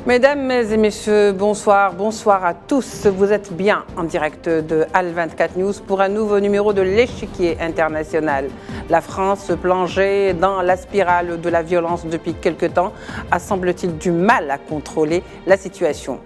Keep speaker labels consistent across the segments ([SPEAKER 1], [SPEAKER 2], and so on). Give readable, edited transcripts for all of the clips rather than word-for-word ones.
[SPEAKER 1] Mesdames et messieurs, bonsoir, bonsoir à tous. Vous êtes bien en direct de HAL24 News pour un nouveau numéro de l'échiquier international. La France plongeait dans la spirale de la violence depuis quelque temps, a semble-t-il du mal à contrôler la situation.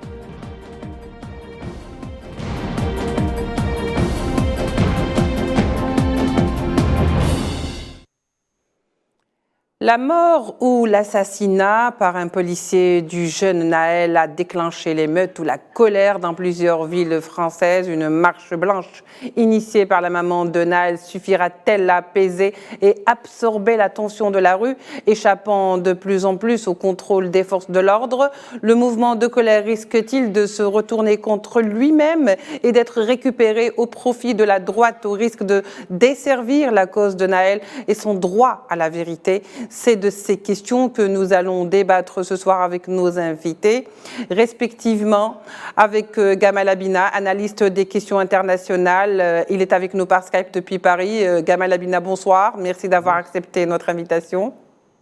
[SPEAKER 1] La mort ou l'assassinat par un policier du jeune Nahel a déclenché l'émeute ou la colère dans plusieurs villes françaises. Une marche blanche initiée par la maman de Nahel suffira-t-elle à apaiser et absorber la tension de la rue, échappant de plus en plus au contrôle des forces de l'ordre? Le mouvement de colère risque-t-il de se retourner contre lui-même et d'être récupéré au profit de la droite, au risque de desservir la cause de Nahel et son droit à la vérité? C'est de ces questions que nous allons débattre ce soir avec nos invités, respectivement avec Gamal Abina, analyste des questions internationales. Il est avec nous par Skype depuis Paris. Gamal Abina, bonsoir. Merci d'avoir accepté notre invitation.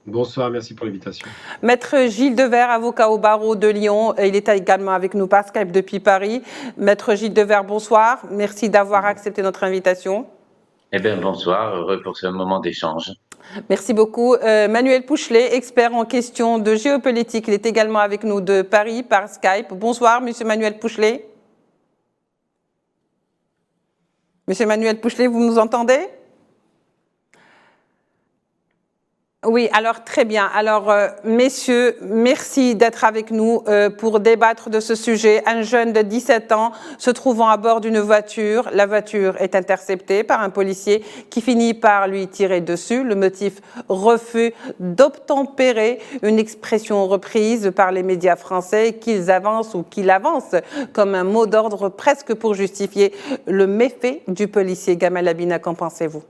[SPEAKER 2] Bonsoir, merci pour l'invitation.
[SPEAKER 1] Maître Gilles Devers, avocat au barreau de Lyon, il est également avec nous par Skype depuis Paris. Maître Gilles Devers, bonsoir. Merci d'avoir accepté notre invitation.
[SPEAKER 3] Eh bien, bonsoir, heureux pour ce moment d'échange.
[SPEAKER 1] Merci beaucoup. Manuel Pouchelet, expert en questions de géopolitique, il est également avec nous de Paris par Skype. Bonsoir, Monsieur Manuel Pouchelet. Monsieur Manuel Pouchelet, vous nous entendez ? Oui, alors très bien. Alors, messieurs, merci d'être avec nous pour débattre de ce sujet. Un jeune de 17 ans se trouvant à bord d'une voiture. La voiture est interceptée par un policier qui finit par lui tirer dessus. Le motif, refus d'obtempérer, une expression reprise par les médias français qu'il avance comme un mot d'ordre presque pour justifier le méfait du policier. Gamal Abina, qu'en pensez-vous ?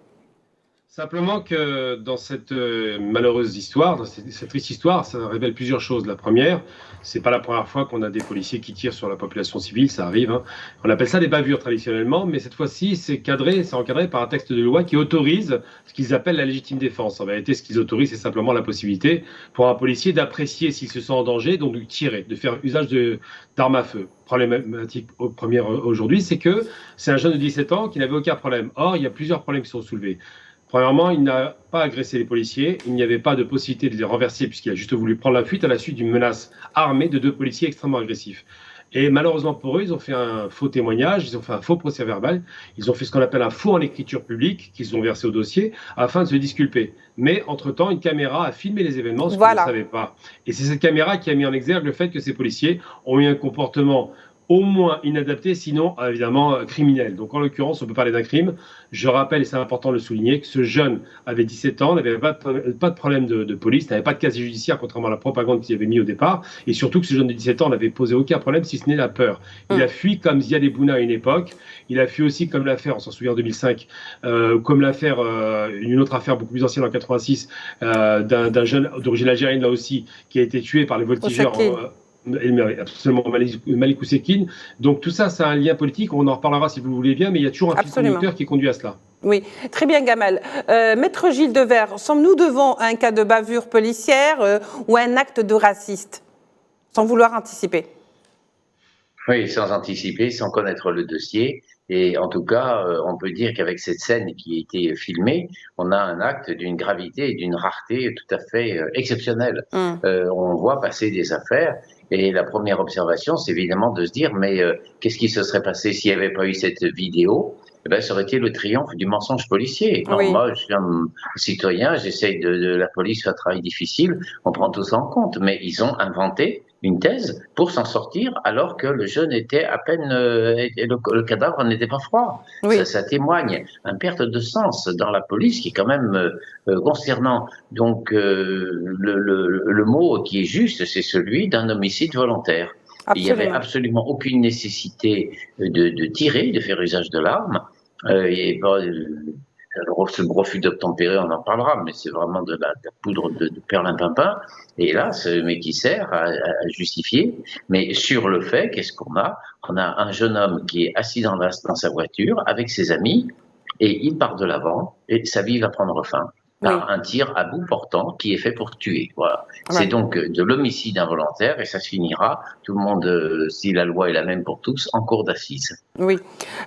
[SPEAKER 2] Simplement que dans cette malheureuse histoire, dans cette triste histoire, ça révèle plusieurs choses. La première, c'est pas la première fois qu'on a des policiers qui tirent sur la population civile, ça arrive. Hein. On appelle ça des bavures traditionnellement, mais cette fois-ci, c'est encadré par un texte de loi qui autorise ce qu'ils appellent la légitime défense. En vérité, ce qu'ils autorisent, c'est simplement la possibilité pour un policier d'apprécier s'il se sent en danger, donc de tirer, de faire usage d'armes à feu. Problématique première aujourd'hui, c'est que c'est un jeune de 17 ans qui n'avait aucun problème. Or, il y a plusieurs problèmes qui sont soulevés. Premièrement, il n'a pas agressé les policiers, il n'y avait pas de possibilité de les renverser puisqu'il a juste voulu prendre la fuite à la suite d'une menace armée de deux policiers extrêmement agressifs. Et malheureusement pour eux, ils ont fait un faux témoignage, ils ont fait un faux procès verbal, ils ont fait ce qu'on appelle un faux en écriture publique qu'ils ont versé au dossier afin de se disculper. Mais entre-temps, une caméra a filmé les événements, ce qu'ils ne savaient pas. Et c'est cette caméra qui a mis en exergue le fait que ces policiers ont eu un comportement au moins inadapté, sinon évidemment criminel. Donc en l'occurrence, on peut parler d'un crime. Je rappelle, et c'est important de le souligner, que ce jeune avait 17 ans, n'avait pas de problème de police, n'avait pas de casier judiciaire, contrairement à la propagande qu'il avait mis au départ, et surtout que ce jeune de 17 ans n'avait posé aucun problème, si ce n'est la peur. Il a fui comme Ziad Ebouna à une époque, il a fui aussi comme l'affaire, on s'en souvient en 2005, comme l'affaire, une autre affaire beaucoup plus ancienne en 86, d'un jeune d'origine algérienne là aussi, qui a été tué par les voltigeurs. Absolument, Malik Oussekine. Donc tout ça, c'est un lien politique, on en reparlera si vous le voulez bien, mais il y a toujours un fil conducteur qui conduit à cela.
[SPEAKER 1] Oui, très bien Gamal. Maître Gilles Devers, sommes-nous devant un cas de bavure policière ou un acte de raciste, sans vouloir anticiper?
[SPEAKER 3] Oui, sans anticiper, sans connaître le dossier. Et en tout cas, on peut dire qu'avec cette scène qui a été filmée, on a un acte d'une gravité et d'une rareté tout à fait exceptionnelle. On voit passer des affaires. Et la première observation, c'est évidemment de se dire, mais qu'est-ce qui se serait passé s'il n'y avait pas eu cette vidéo? Eh ben, ça aurait été le triomphe du mensonge policier. Oui. Moi, je suis un citoyen, j'essaye de la police fait un travail difficile, on prend tout ça en compte. Mais ils ont inventé une thèse pour s'en sortir alors que le jeune était à peine, le cadavre n'était pas froid. Oui. Ça témoigne une perte de sens dans la police qui est quand même concernant. Donc le mot qui est juste, c'est celui d'un homicide volontaire. Il n'y avait absolument aucune nécessité de tirer, de faire usage de l'arme. Le refus d'obtempérer, on en parlera, mais c'est vraiment de la poudre de perlimpinpin. Et là, mais qui sert à justifier. Mais sur le fait, qu'est-ce qu'on a? On a un jeune homme qui est assis dans sa voiture avec ses amis et il part de l'avant et sa vie va prendre fin. par un tir à bout portant qui est fait pour tuer. Voilà. C'est
[SPEAKER 1] Ouais.
[SPEAKER 3] donc de l'homicide involontaire et ça se finira, tout le monde, si la loi est la même pour tous, en cour d'assises.
[SPEAKER 1] Oui.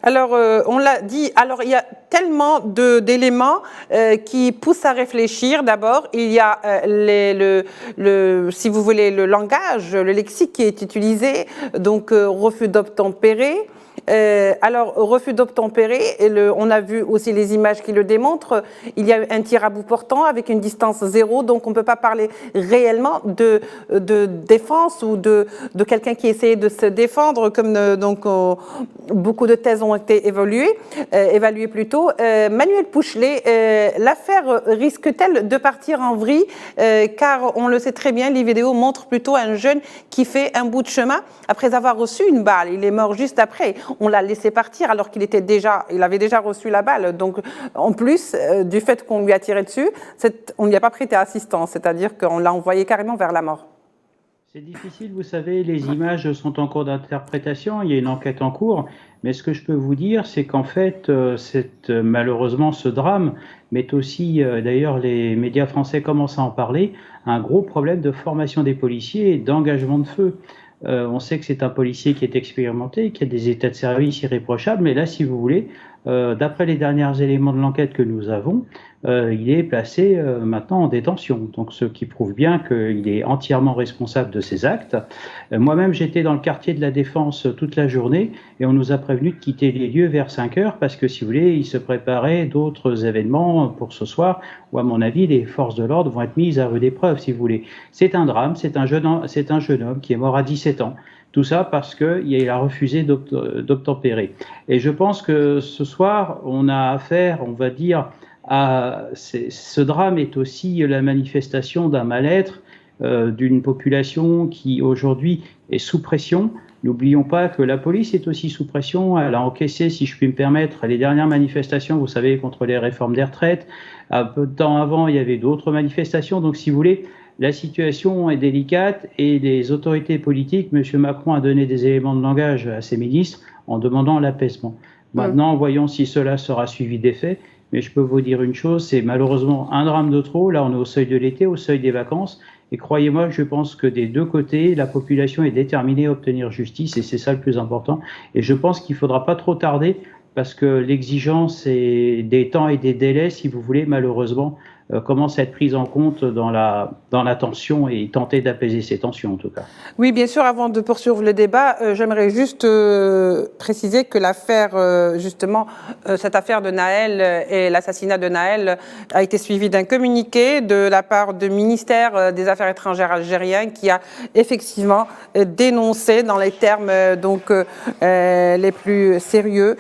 [SPEAKER 1] Alors, on l'a dit, alors il y a tellement d'éléments qui poussent à réfléchir. D'abord, il y a si vous voulez, le langage, le lexique qui est utilisé, donc refus d'obtempérer. Alors, refus d'obtempérer, on a vu aussi les images qui le démontrent, il y a eu un tir à bout portant avec une distance zéro, donc on ne peut pas parler réellement de défense ou de quelqu'un qui essayait de se défendre, comme beaucoup de thèses ont été évaluées plutôt. Manuel Pouchelet, l'affaire risque-t-elle de partir en vrille, car on le sait très bien, les vidéos montrent plutôt un jeune qui fait un bout de chemin après avoir reçu une balle, il est mort juste après. On l'a laissé partir alors qu'il avait déjà reçu la balle. Donc, en plus du fait qu'on lui a tiré dessus, on n'y a pas prêté assistance, c'est-à-dire qu'on l'a envoyé carrément vers la mort.
[SPEAKER 4] C'est difficile, vous savez, les images sont en cours d'interprétation, il y a une enquête en cours, mais ce que je peux vous dire, c'est qu'en fait, malheureusement, ce drame, mais aussi, d'ailleurs, les médias français commencent à en parler, un gros problème de formation des policiers et d'engagement de feu. On sait que c'est un policier qui est expérimenté, qui a des états de service irréprochables, mais là, si vous voulez, d'après les derniers éléments de l'enquête que nous avons, il est placé maintenant en détention. Donc, ce qui prouve bien qu'il est entièrement responsable de ses actes. Moi-même, j'étais dans le quartier de la Défense toute la journée et on nous a prévenu de quitter les lieux vers 5 heures parce que, si vous voulez, il se préparait d'autres événements pour ce soir où, à mon avis, les forces de l'ordre vont être mises à rude épreuve, si vous voulez. C'est un drame, c'est un jeune homme qui est mort à 17 ans. Tout ça parce qu'il a refusé d'obtempérer. Et je pense que ce soir, on a affaire, on va dire, ce drame est aussi la manifestation d'un mal-être d'une population qui aujourd'hui est sous pression. N'oublions pas que la police est aussi sous pression. Elle a encaissé, si je puis me permettre, les dernières manifestations, vous savez, contre les réformes des retraites. Un peu de temps avant, il y avait d'autres manifestations. Donc, si vous voulez, la situation est délicate et les autorités politiques, M. Macron a donné des éléments de langage à ses ministres en demandant l'apaisement. Maintenant, voyons si cela sera suivi d'effet. Mais je peux vous dire une chose, c'est malheureusement un drame de trop. Là, on est au seuil de l'été, au seuil des vacances. Et croyez-moi, je pense que des deux côtés, la population est déterminée à obtenir justice et c'est ça le plus important. Et je pense qu'il ne faudra pas trop tarder parce que l'exigence des temps et des délais, si vous voulez, malheureusement, commence à être prise en compte dans la tension et tenter d'apaiser ces tensions en tout cas.
[SPEAKER 1] Oui, bien sûr, avant de poursuivre le débat, j'aimerais juste préciser que l'affaire, justement, cette affaire de Nahel et l'assassinat de Nahel a été suivie d'un communiqué de la part du ministère des Affaires étrangères algérien qui a effectivement dénoncé dans les termes les plus sérieux,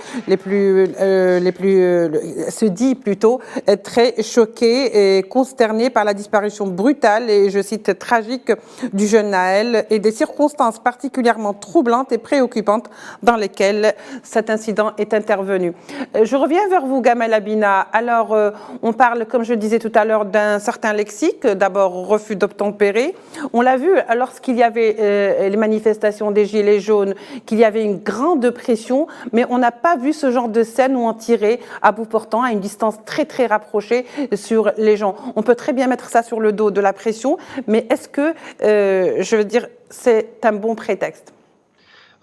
[SPEAKER 1] se dit plutôt très choqué et consterné par la disparition brutale et, je cite, tragique du jeune Nahel et des circonstances particulièrement troublantes et préoccupantes dans lesquelles cet incident est intervenu. Je reviens vers vous, Gamel Abina. Alors, on parle, comme je disais tout à l'heure, d'un certain lexique. D'abord, refus d'obtempérer. On l'a vu lorsqu'il y avait les manifestations des Gilets jaunes, qu'il y avait une grande pression, mais on n'a pas vu ce genre de scène où on tirait à bout portant à une distance très, très rapprochée sur les gens. On peut très bien mettre ça sur le dos de la pression, mais est-ce que, je veux dire, c'est un bon prétexte?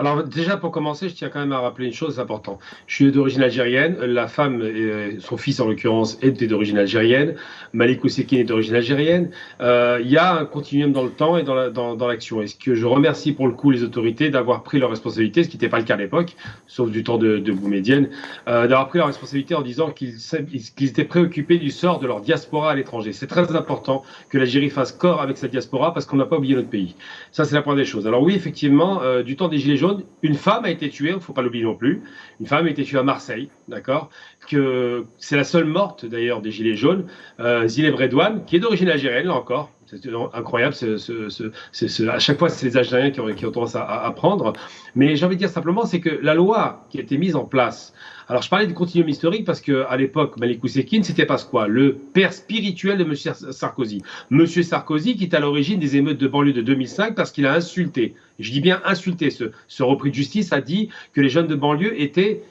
[SPEAKER 2] Alors déjà, pour commencer, je tiens quand même à rappeler une chose importante. Je suis d'origine algérienne, la femme, son fils en l'occurrence, était d'origine algérienne, Malik Oussekine est d'origine algérienne. Il y a un continuum dans le temps et dans l'action. Et ce que je remercie pour le coup les autorités d'avoir pris leurs responsabilités, ce qui n'était pas le cas à l'époque, sauf du temps de Boumedienne, d'avoir pris leurs responsabilités en disant qu'ils étaient préoccupés du sort de leur diaspora à l'étranger. C'est très important que l'Algérie fasse corps avec sa diaspora parce qu'on n'a pas oublié notre pays. Ça, c'est la première des choses. Alors oui, effectivement, du temps des Gilets jaunes, une femme a été tuée, il ne faut pas l'oublier non plus. Une femme a été tuée à Marseille, d'accord. C'est la seule morte d'ailleurs des Gilets jaunes, Zineb Redouane, qui est d'origine algérienne, là encore, C'est incroyable. À chaque fois, c'est les Algériens qui ont tendance à prendre. Mais j'ai envie de dire simplement, c'est que la loi qui a été mise en place. Alors, je parlais du continuum historique parce qu'à l'époque, Malik Oussekine, c'était parce quoi? Le père spirituel de M. Sarkozy. M. Sarkozy qui est à l'origine des émeutes de banlieue de 2005 parce qu'il a insulté. Je dis bien insulté. Ce repris de justice a dit que les jeunes de banlieue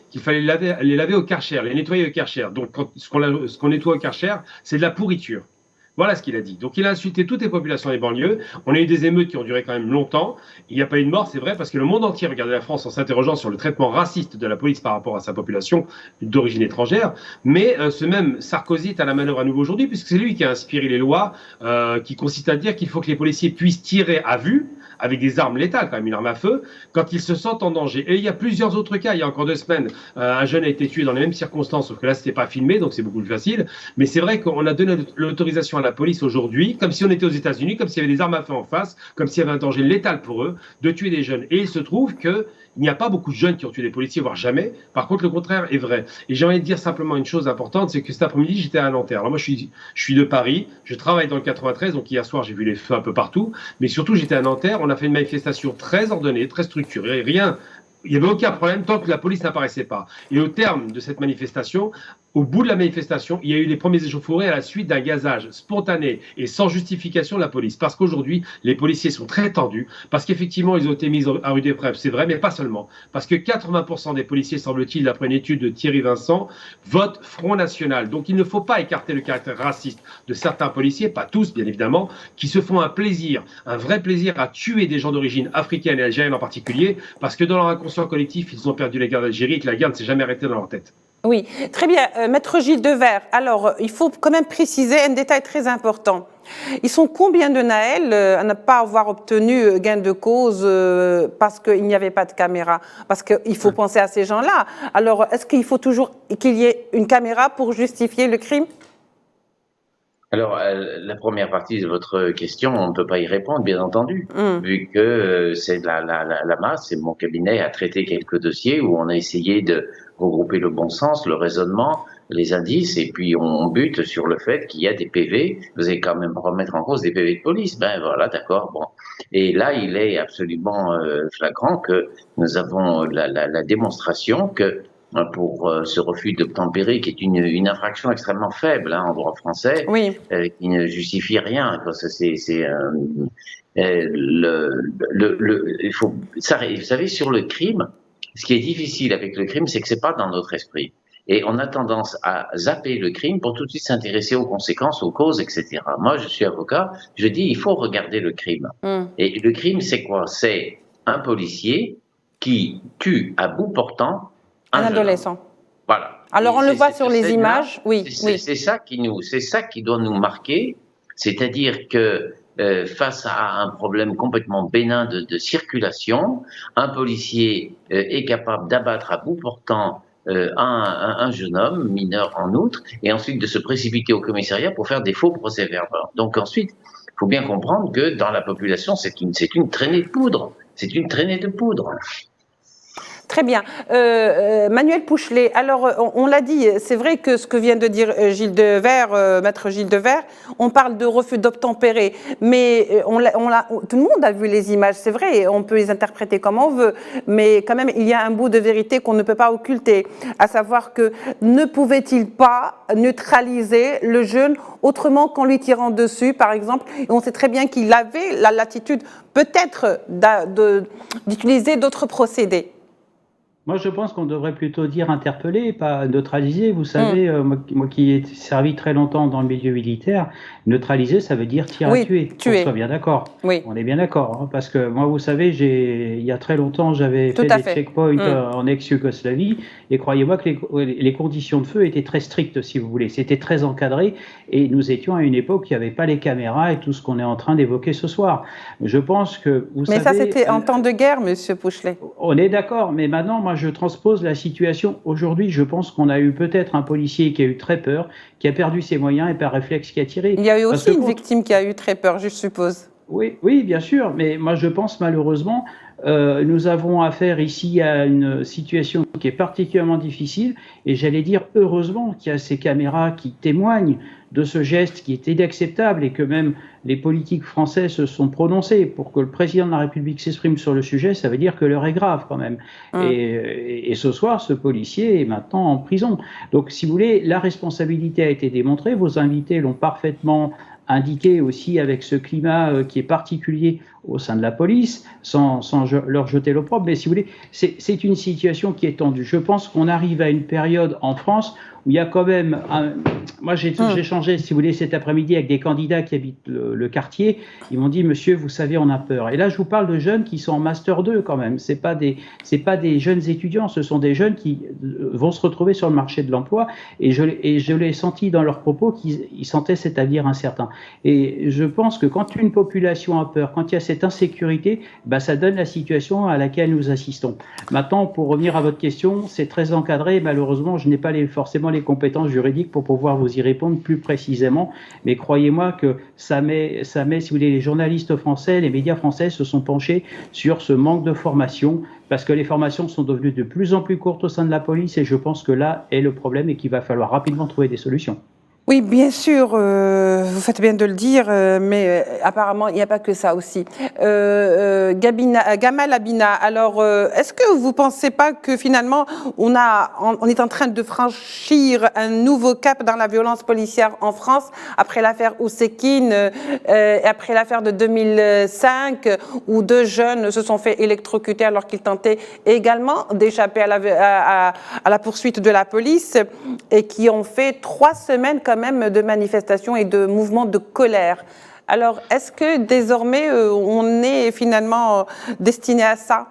[SPEAKER 2] qu'il fallait les laver au Karcher, les nettoyer au Karcher. Donc, ce qu'on nettoie au Karcher, c'est de la pourriture. Voilà ce qu'il a dit. Donc il a insulté toutes les populations des banlieues. On a eu des émeutes qui ont duré quand même longtemps. Il n'y a pas eu de mort, c'est vrai, parce que le monde entier regardait la France en s'interrogeant sur le traitement raciste de la police par rapport à sa population d'origine étrangère. Mais ce même Sarkozy est à la manœuvre à nouveau aujourd'hui, puisque c'est lui qui a inspiré les lois qui consistent à dire qu'il faut que les policiers puissent tirer à vue, avec des armes létales, quand même, une arme à feu, quand ils se sentent en danger. Et il y a plusieurs autres cas. Il y a encore 2 semaines, un jeune a été tué dans les mêmes circonstances, sauf que là, c'était pas filmé, donc c'est beaucoup plus facile. Mais c'est vrai qu'on a donné l'autorisation à la police aujourd'hui, comme si on était aux États-Unis, comme s'il y avait des armes à feu en face, comme s'il y avait un danger létal pour eux, de tuer des jeunes. Et il se trouve que il n'y a pas beaucoup de jeunes qui ont tué des policiers, voire jamais. Par contre, le contraire est vrai. Et j'ai envie de dire simplement une chose importante, c'est que cet après-midi, j'étais à Nanterre. Alors moi, je suis de Paris, je travaille dans le 93, donc hier soir, j'ai vu les feux un peu partout. Mais surtout, j'étais à Nanterre, on a fait une manifestation très ordonnée, très structurée, il n'y avait aucun problème tant que la police n'apparaissait pas. Et au terme de cette manifestation, au bout de la manifestation, il y a eu les premiers échauffourées à la suite d'un gazage spontané et sans justification de la police. Parce qu'aujourd'hui, les policiers sont très tendus, parce qu'effectivement, ils ont été mis à rude épreuve, c'est vrai, mais pas seulement. Parce que 80% des policiers, semble-t-il, d'après une étude de Thierry Vincent, votent Front National. Donc il ne faut pas écarter le caractère raciste de certains policiers, pas tous bien évidemment, qui se font un vrai plaisir à tuer des gens d'origine africaine et algérienne en particulier, parce que dans leur inconscient collectif, ils ont perdu la guerre d'Algérie et que la guerre ne s'est jamais arrêtée dans leur tête.
[SPEAKER 1] Oui, très bien. Maître Gilles Devers, alors il faut quand même préciser un détail très important. Ils sont combien de Naël à ne pas avoir obtenu gain de cause parce qu'il n'y avait pas de caméra? Parce qu'il faut penser à ces gens-là. Alors, est-ce qu'il faut toujours qu'il y ait une caméra pour justifier le crime?
[SPEAKER 3] Alors, la première partie de votre question, on ne peut pas y répondre, bien entendu, vu que c'est la masse, et mon cabinet a traité quelques dossiers où on a essayé de regrouper le bon sens, le raisonnement, les indices, et puis on bute sur le fait qu'il y a des PV. Vous allez quand même remettre en cause des PV de police. Ben voilà, d'accord, bon. Et là, il est absolument flagrant que nous avons la démonstration que pour ce refus d'obtempérer, qui est une infraction extrêmement faible en droit français,
[SPEAKER 1] oui.
[SPEAKER 3] Qui ne justifie rien. Il faut, vous savez, sur le crime, ce qui est difficile avec le crime, c'est que c'est pas dans notre esprit. Et on a tendance à zapper le crime pour tout de suite s'intéresser aux conséquences, aux causes, etc. Moi, je suis avocat, je dis il faut regarder le crime. Et le crime, c'est quoi? C'est un policier qui tue à bout portant
[SPEAKER 1] un adolescent.
[SPEAKER 3] Voilà.
[SPEAKER 1] Alors on le voit sur les images, oui.
[SPEAKER 3] C'est ça qui doit nous marquer, c'est-à-dire que face à un problème complètement bénin de circulation, un policier est capable d'abattre à bout portant un jeune homme, mineur en outre, et ensuite de se précipiter au commissariat pour faire des faux procès-verbaux. Donc ensuite, il faut bien comprendre que dans la population, c'est une traînée de poudre. C'est une traînée de poudre.
[SPEAKER 1] Très bien. Manuel Pouchelet, alors on l'a dit, c'est vrai que ce que vient de dire Gilles Devers, maître Gilles Devers, on parle de refus d'obtempérer, mais tout le monde a vu les images, c'est vrai, on peut les interpréter comme on veut, mais quand même il y a un bout de vérité qu'on ne peut pas occulter, à savoir que ne pouvait-il pas neutraliser le jeune autrement qu'en lui tirant dessus, par exemple, et on sait très bien qu'il avait la latitude peut-être d'utiliser d'autres procédés.
[SPEAKER 4] Moi, je pense qu'on devrait plutôt dire interpeller, pas neutraliser. Vous savez, moi qui ai servi très longtemps dans le milieu militaire, neutraliser, ça veut dire tirer à tuer. On soit bien d'accord.
[SPEAKER 1] Oui.
[SPEAKER 4] On est bien d'accord. Hein, parce que moi, vous savez, il y a très longtemps, j'avais fait des checkpoints en ex-Yougoslavie. Et croyez-moi que les conditions de feu étaient très strictes, si vous voulez. C'était très encadré. Et nous étions à une époque où il n'y avait pas les caméras et tout ce qu'on est en train d'évoquer ce soir. Je pense que, vous savez...
[SPEAKER 1] Mais ça, c'était en temps de guerre, monsieur Pouchelet.
[SPEAKER 4] On est d'accord. Mais maintenant, moi, je transpose la situation. Aujourd'hui, je pense qu'on a eu peut-être un policier qui a eu très peur, qui a perdu ses moyens et par réflexe qui a tiré.
[SPEAKER 1] Il y a eu aussi une victime qui a eu très peur, je suppose.
[SPEAKER 4] Oui, oui, bien sûr, mais moi je pense malheureusement, nous avons affaire ici à une situation qui est particulièrement difficile, et j'allais dire heureusement qu'il y a ces caméras qui témoignent de ce geste qui est inacceptable et que même les politiques français se sont prononcés pour que le président de la République s'exprime sur le sujet. Ça veut dire que l'heure est grave quand même. Et ce soir, ce policier est maintenant en prison. Donc, si vous voulez, la responsabilité a été démontrée. Vos invités l'ont parfaitement indiqué aussi avec ce climat qui est particulier au sein de la police, sans leur jeter l'opprobre. Mais si vous voulez, c'est une situation qui est tendue. Je pense qu'on arrive à une période en France où il y a quand même moi j'ai changé, si vous voulez, cet après-midi avec des candidats qui habitent le quartier. Ils m'ont dit, monsieur, vous savez, on a peur. Et là, je vous parle de jeunes qui sont en master 2 quand même. C'est pas des jeunes étudiants, ce sont des jeunes qui vont se retrouver sur le marché de l'emploi. Et je l'ai senti dans leurs propos qu'ils sentaient cet avenir incertain. Et je pense que quand une population a peur, quand il y a cette insécurité, bah, ça donne la situation à laquelle nous assistons. Maintenant, pour revenir à votre question, c'est très encadré. Malheureusement, je n'ai pas forcément les compétences juridiques pour pouvoir vous y répondre plus précisément. Mais croyez-moi que ça met, si vous voulez, les journalistes français, les médias français se sont penchés sur ce manque de formation, parce que les formations sont devenues de plus en plus courtes au sein de la police, et je pense que là est le problème et qu'il va falloir rapidement trouver des solutions.
[SPEAKER 1] Oui, bien sûr, vous faites bien de le dire, mais apparemment, il n'y a pas que ça aussi. Gamal Abina, alors, est-ce que vous ne pensez pas que finalement, on est en train de franchir un nouveau cap dans la violence policière en France, après l'affaire Ousekine, et après l'affaire de 2005, où 2 jeunes se sont fait électrocuter alors qu'ils tentaient également d'échapper à la poursuite de la police, et qui ont fait 3 semaines comme même de manifestations et de mouvements de colère. Alors, est-ce que désormais, on est finalement destiné à ça?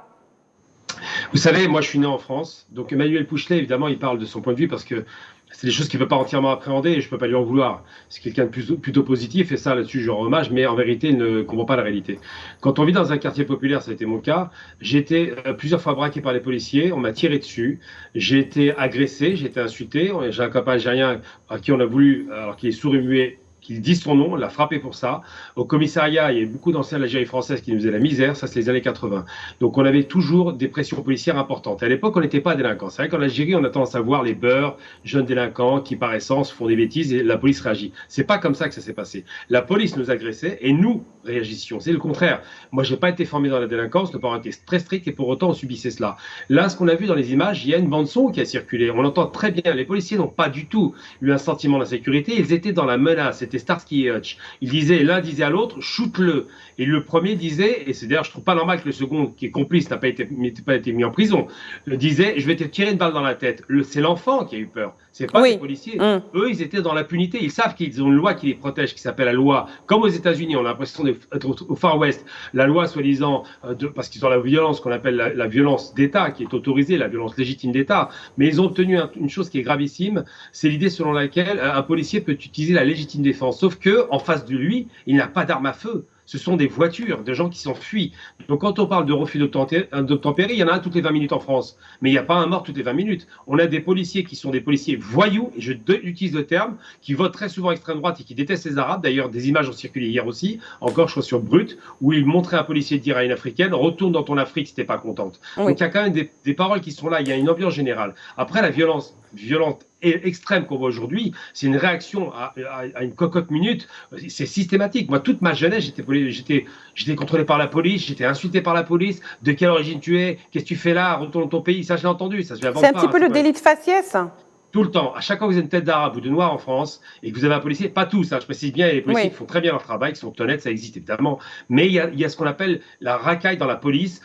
[SPEAKER 2] Vous savez, moi je suis né en France, donc Emmanuel Pouchelet, évidemment, il parle de son point de vue parce que c'est des choses qu'il ne peut pas entièrement appréhender et je ne peux pas lui en vouloir. C'est quelqu'un de plutôt positif et ça, là-dessus, je rends hommage, mais en vérité, il ne comprend pas la réalité. Quand on vit dans un quartier populaire, ça a été mon cas, j'ai été plusieurs fois braqué par les policiers, on m'a tiré dessus, j'ai été agressé, j'ai été insulté, j'ai un copain algérien à qui on a voulu, alors qu'il est sourd et muet, qu'il dise son nom, on l'a frappé pour ça. Au commissariat, il y a beaucoup d'anciens de l'Algérie française qui nous faisaient la misère, ça c'est les années 80. Donc on avait toujours des pressions policières importantes. Et à l'époque, on n'était pas délinquants. C'est vrai qu'en Algérie, on a tendance à voir les beurs, jeunes délinquants qui par essence font des bêtises et la police réagit. C'est pas comme ça que ça s'est passé. La police nous agressait et nous réagissions. C'est le contraire. Moi, j'ai pas été formé dans la délinquance, le parent était très strict et pour autant on subissait cela. Là, ce qu'on a vu dans les images, il y a une bande-son qui a circulé. On entend très bien, les policiers n'ont pas du tout eu un sentiment d'insécurité, ils étaient dans la menace. C'était Starsky et Hutch. L'un disait à l'autre, shoot-le. Et le premier disait, et c'est d'ailleurs, je trouve pas normal que le second, qui est complice, n'a pas été mis en prison, disait, je vais te tirer une balle dans la tête. C'est l'enfant qui a eu peur. C'est pas les policiers. Eux, ils étaient dans l'impunité. Ils savent qu'ils ont une loi qui les protège, qui s'appelle la loi, comme aux États-Unis, on a l'impression d'être au Far West. La loi, soi-disant, parce qu'ils ont la violence qu'on appelle la violence d'État, qui est autorisée, la violence légitime d'État. Mais ils ont obtenu une chose qui est gravissime, c'est l'idée selon laquelle un policier peut utiliser la légitime défense. Sauf que, en face de lui, il n'a pas d'arme à feu. Ce sont des voitures, de gens qui s'enfuient. Donc quand on parle de refus d'obtempérer, il y en a un toutes les 20 minutes en France. Mais il n'y a pas un mort toutes les 20 minutes. On a des policiers qui sont des policiers voyous, et je utilise le terme, qui votent très souvent extrême droite et qui détestent les Arabes. D'ailleurs, des images ont circulé hier aussi, encore je crois sur Brut, où il montrait un policier dire à une Africaine, retourne dans ton Afrique si t'es pas contente. Oui. Donc il y a quand même des paroles qui sont là, il y a une ambiance générale. Après, la violente et extrême qu'on voit aujourd'hui, c'est une réaction à une cocotte minute, c'est systématique. Moi, toute ma jeunesse, j'étais contrôlé par la police, j'étais insulté par la police. De quelle origine tu es? Qu'est-ce que tu fais là? Retourne dans ton pays. Ça, je l'ai entendu. Ça, c'est un
[SPEAKER 1] petit peu le délit de faciès.
[SPEAKER 2] Tout le temps. À chaque fois que vous avez une tête d'arabe ou de noir en France et que vous avez un policier, pas tous, je précise bien, il y a des policiers qui font très bien leur travail, qui sont honnêtes, ça existe évidemment, mais il y a ce qu'on appelle la racaille dans la police,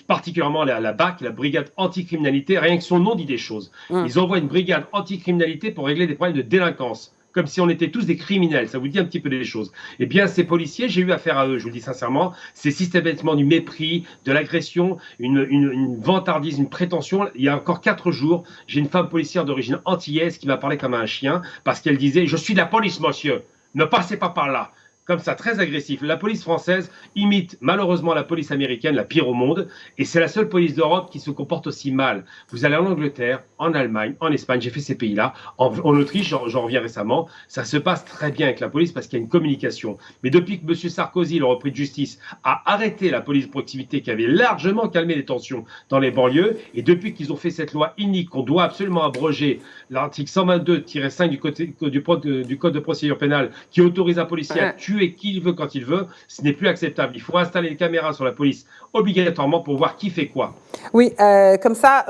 [SPEAKER 2] particulièrement la BAC, la brigade anticriminalité, rien que son nom dit des choses. Ils envoient une brigade anticriminalité pour régler des problèmes de délinquance, comme si on était tous des criminels, ça vous dit un petit peu des choses. Eh bien, ces policiers, j'ai eu affaire à eux, je vous le dis sincèrement, c'est systématiquement du mépris, de l'agression, une vantardise, une prétention. Il y a encore 4 jours, j'ai une femme policière d'origine antillaise qui m'a parlé comme un chien, parce qu'elle disait « Je suis de la police, monsieur, ne passez pas par là ». comme ça, très agressif. La police française imite malheureusement la police américaine, la pire au monde, et c'est la seule police d'Europe qui se comporte aussi mal. Vous allez en Angleterre, en Allemagne, en Espagne, j'ai fait ces pays-là, en Autriche, j'en reviens récemment, ça se passe très bien avec la police parce qu'il y a une communication. Mais depuis que M. Sarkozy, le repris de justice, a arrêté la police de proximité qui avait largement calmé les tensions dans les banlieues, et depuis qu'ils ont fait cette loi inique qu'on doit absolument abroger, l'article 122-5 du Code de procédure pénale qui autorise un policier à tuer qui il veut quand il veut, ce n'est plus acceptable. Il faut installer les caméras sur la police obligatoirement pour voir qui fait quoi.
[SPEAKER 1] Oui, comme ça,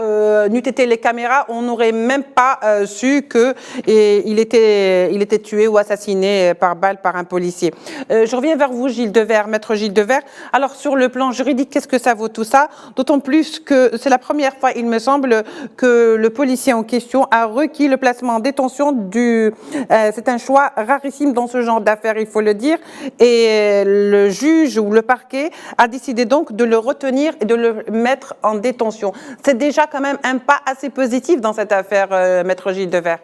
[SPEAKER 1] n'eût été les caméras, on n'aurait même pas su qu'il était tué ou assassiné par balle par un policier. Je reviens vers vous, Gilles Devers, maître Gilles Devers. Alors, sur le plan juridique, qu'est-ce que ça vaut tout ça? D'autant plus que c'est la première fois, il me semble, que le policier en question a requis le placement en détention c'est un choix rarissime dans ce genre d'affaires, il faut le dire. Et le juge ou le parquet a décidé donc de le retenir et de le mettre en détention. C'est déjà quand même un pas assez positif dans cette affaire, maître Gilles Devers.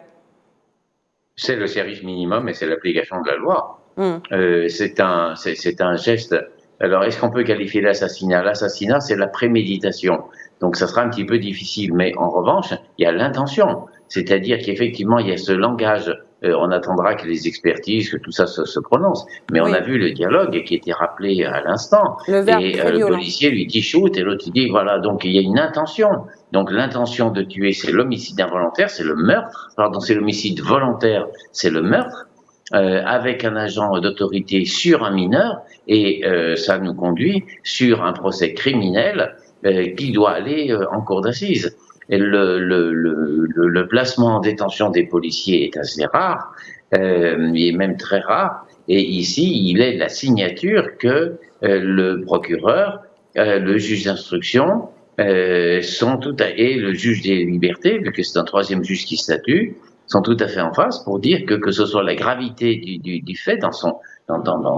[SPEAKER 3] C'est le service minimum et c'est l'application de la loi. C'est un geste. Alors, est-ce qu'on peut qualifier l'assassinat? L'assassinat, c'est la préméditation. Donc, ça sera un petit peu difficile. Mais en revanche, il y a l'intention. C'est-à-dire qu'effectivement, il y a ce langage. On attendra que les expertises, que tout ça se prononce. Mais on a vu le dialogue qui était rappelé à l'instant. Et le policier lui dit shoot et l'autre dit voilà. Donc, il y a une intention. Donc, l'intention de tuer, c'est l'homicide involontaire, c'est le meurtre. Pardon, c'est l'homicide volontaire, c'est le meurtre. Avec un agent d'autorité sur un mineur, et ça nous conduit sur un procès criminel qui doit aller en cour d'assises. Et le placement en détention des policiers est assez rare, il est même très rare, et ici, il est la signature que le procureur, le juge d'instruction, et le juge des libertés, vu que c'est un troisième juge qui statue, sont tout à fait en face pour dire que ce soit la gravité du fait dans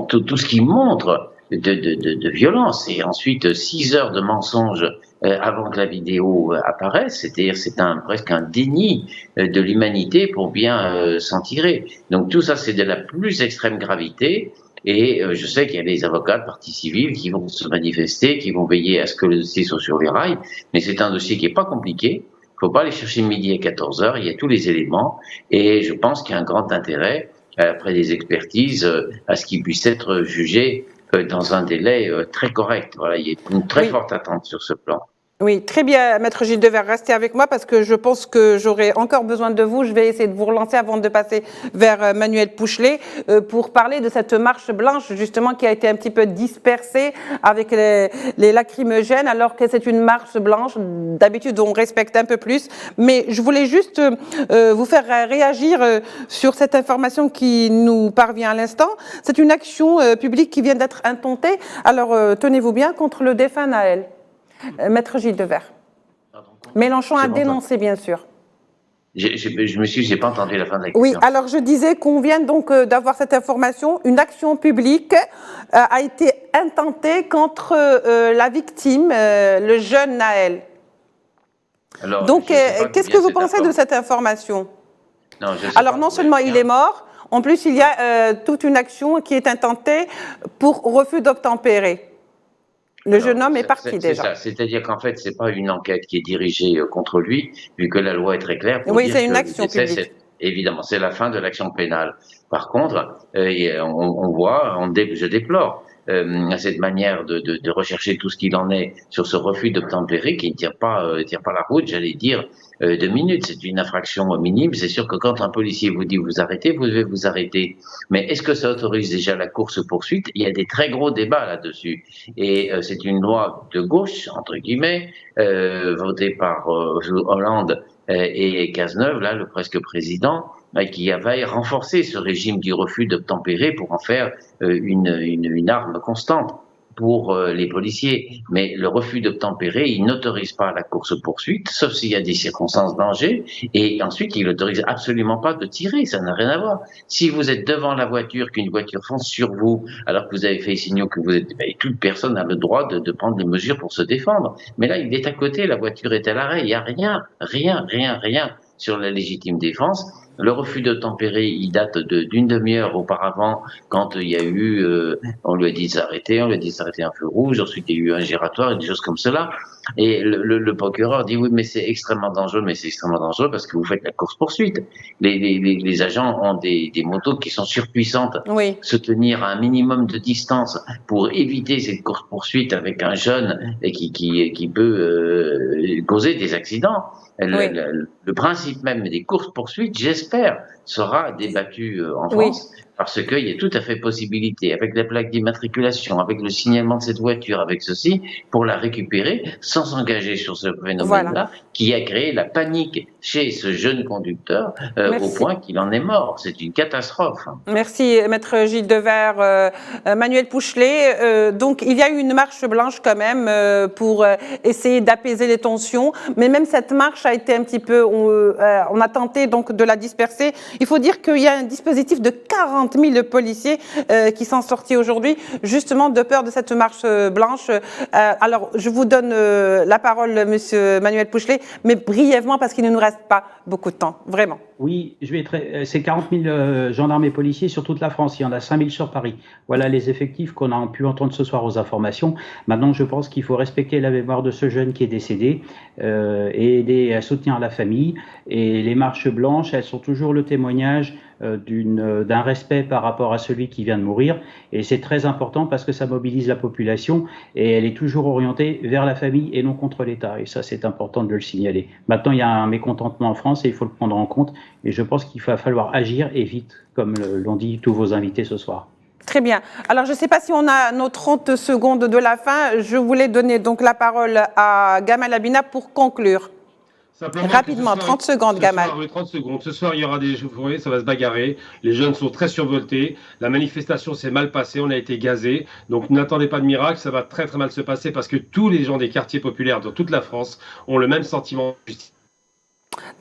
[SPEAKER 3] tout ce qui montre de violence, et ensuite 6 heures de mensonges avant que la vidéo apparaisse, c'est-à-dire presque un déni de l'humanité pour bien s'en tirer. Donc tout ça, c'est de la plus extrême gravité. Et je sais qu'il y a des avocats de partie civile qui vont se manifester, qui vont veiller à ce que le dossier soit sur les rails, mais c'est un dossier qui est pas compliqué. Il ne faut pas aller chercher midi à 14h, il y a tous les éléments, et je pense qu'il y a un grand intérêt, après des expertises, à ce qu'il puisse être jugé dans un délai très correct. Voilà, il y a une très forte attente sur ce plan.
[SPEAKER 1] Oui, très bien, maître Gilles Devers, restez avec moi parce que je pense que j'aurai encore besoin de vous. Je vais essayer de vous relancer avant de passer vers Manuel Pouchelet pour parler de cette marche blanche justement qui a été un petit peu dispersée avec les lacrymogènes alors que c'est une marche blanche. D'habitude, on respecte un peu plus. Mais je voulais juste vous faire réagir sur cette information qui nous parvient à l'instant. C'est une action publique qui vient d'être intentée. Alors, tenez-vous bien, contre le défunt Naël. Maître Gilles Devers. Mélenchon a dénoncé, bien sûr.
[SPEAKER 3] J'ai pas entendu la fin de la question.
[SPEAKER 1] Oui, alors je disais qu'on vient donc d'avoir cette information. Une action publique a été intentée contre la victime, le jeune Naël. Alors, donc, qu'est-ce que vous pensez de cette information? Alors, non seulement il est mort, en plus il y a toute une action qui est intentée pour refus d'obtempérer. Le jeune homme est parti déjà.
[SPEAKER 3] C'est-à-dire qu'en fait, c'est pas une enquête qui est dirigée contre lui, vu que la loi est très claire.
[SPEAKER 1] Oui, c'est une action publique.
[SPEAKER 3] Évidemment, c'est la fin de l'action pénale. Par contre, je déplore cette manière de rechercher tout ce qu'il en est sur ce refus d'obtempérer qui ne tire pas la route, j'allais dire 2 minutes. C'est une infraction minime. C'est sûr que quand un policier vous dit vous arrêtez, vous devez vous arrêter. Mais est-ce que ça autorise déjà la course-poursuite? Il y a des très gros débats là-dessus. Et c'est une loi de gauche, entre guillemets, votée par Hollande et Cazeneuve, là, le presque président, qui avait renforcé ce régime du refus d'obtempérer pour en faire une arme constante pour les policiers. Mais le refus d'obtempérer, il n'autorise pas la course-poursuite, sauf s'il y a des circonstances de danger, et ensuite, il n'autorise absolument pas de tirer, ça n'a rien à voir. Si vous êtes devant la voiture, qu'une voiture fonce sur vous, alors que vous avez fait signaux que vous êtes... toute personne a le droit de prendre des mesures pour se défendre. Mais là, il est à côté, la voiture est à l'arrêt, il n'y a rien sur la légitime défense. Le refus d'obtempérer, il date d'une demi-heure auparavant, quand il y a eu, on lui a dit de s'arrêter, on lui a dit de s'arrêter à un feu rouge, ensuite il y a eu un giratoire et des choses comme cela. Et le procureur dit oui, mais c'est extrêmement dangereux, mais c'est extrêmement dangereux parce que vous faites la course-poursuite. Les agents ont des motos qui sont surpuissantes.
[SPEAKER 1] Oui.
[SPEAKER 3] Se tenir à un minimum de distance pour éviter cette course-poursuite avec un jeune et qui peut causer des accidents.
[SPEAKER 1] Oui.
[SPEAKER 3] Le principe même des courses-poursuites, j'espère, sera débattu en France, parce qu'il y a tout à fait possibilité, avec la plaque d'immatriculation, avec le signalement de cette voiture, avec ceci, pour la récupérer sans s'engager sur ce phénomène-là, qui a créé la panique chez ce jeune conducteur au point qu'il en est mort. C'est une catastrophe.
[SPEAKER 1] Merci, Maître Gilles Devers. Manuel Pouchelet, donc il y a eu une marche blanche quand même pour essayer d'apaiser les tensions, mais même cette marche a été un petit peu, on a tenté donc de la disperser. Il faut dire qu'il y a un dispositif de 40 000 policiers qui sont sortis aujourd'hui, justement de peur de cette marche blanche. Alors, je vous donne la parole, Monsieur Manuel Pouchelet, mais brièvement parce qu'il ne nous reste pas beaucoup de temps, vraiment.
[SPEAKER 4] Oui, c'est 40 000 gendarmes et policiers sur toute la France. Il y en a 5 000 sur Paris. Voilà les effectifs qu'on a pu entendre ce soir aux informations. Maintenant, je pense qu'il faut respecter la mémoire de ce jeune qui est décédé et aider à soutenir la famille. Et les marches blanches, elles sont toujours le témoignage d'un respect par rapport à celui qui vient de mourir. Et c'est très important parce que ça mobilise la population et elle est toujours orientée vers la famille et non contre l'État. Et ça, c'est important de le signaler. Maintenant, il y a un mécontentement en France et il faut le prendre en compte. Et je pense qu'il va falloir agir et vite, comme l'ont dit tous vos invités ce soir.
[SPEAKER 1] Très bien. Alors, je ne sais pas si on a nos 30 secondes de la fin. Je voulais donner donc la parole à Gamal Abina pour conclure.
[SPEAKER 2] Simplement
[SPEAKER 1] rapidement, 30 secondes, Gamal.
[SPEAKER 2] 30 secondes. Ce soir, il y aura des chauffeurs, ça va se bagarrer. Les jeunes sont très survoltés. La manifestation s'est mal passée, on a été gazés. Donc n'attendez pas de miracle, ça va très très mal se passer parce que tous les gens des quartiers populaires de toute la France ont le même sentiment de justice.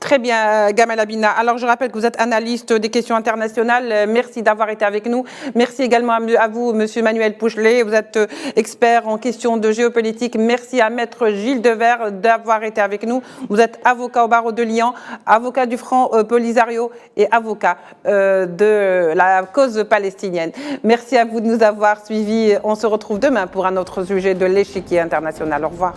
[SPEAKER 1] Très bien, Gamal Abina. Alors, je rappelle que vous êtes analyste des questions internationales. Merci d'avoir été avec nous. Merci également à vous, Monsieur Manuel Pouchelet. Vous êtes expert en questions de géopolitique. Merci à Maître Gilles Devers d'avoir été avec nous. Vous êtes avocat au barreau de Lyon, avocat du Front Polisario et avocat de la cause palestinienne. Merci à vous de nous avoir suivis. On se retrouve demain pour un autre sujet de l'échiquier international. Au revoir.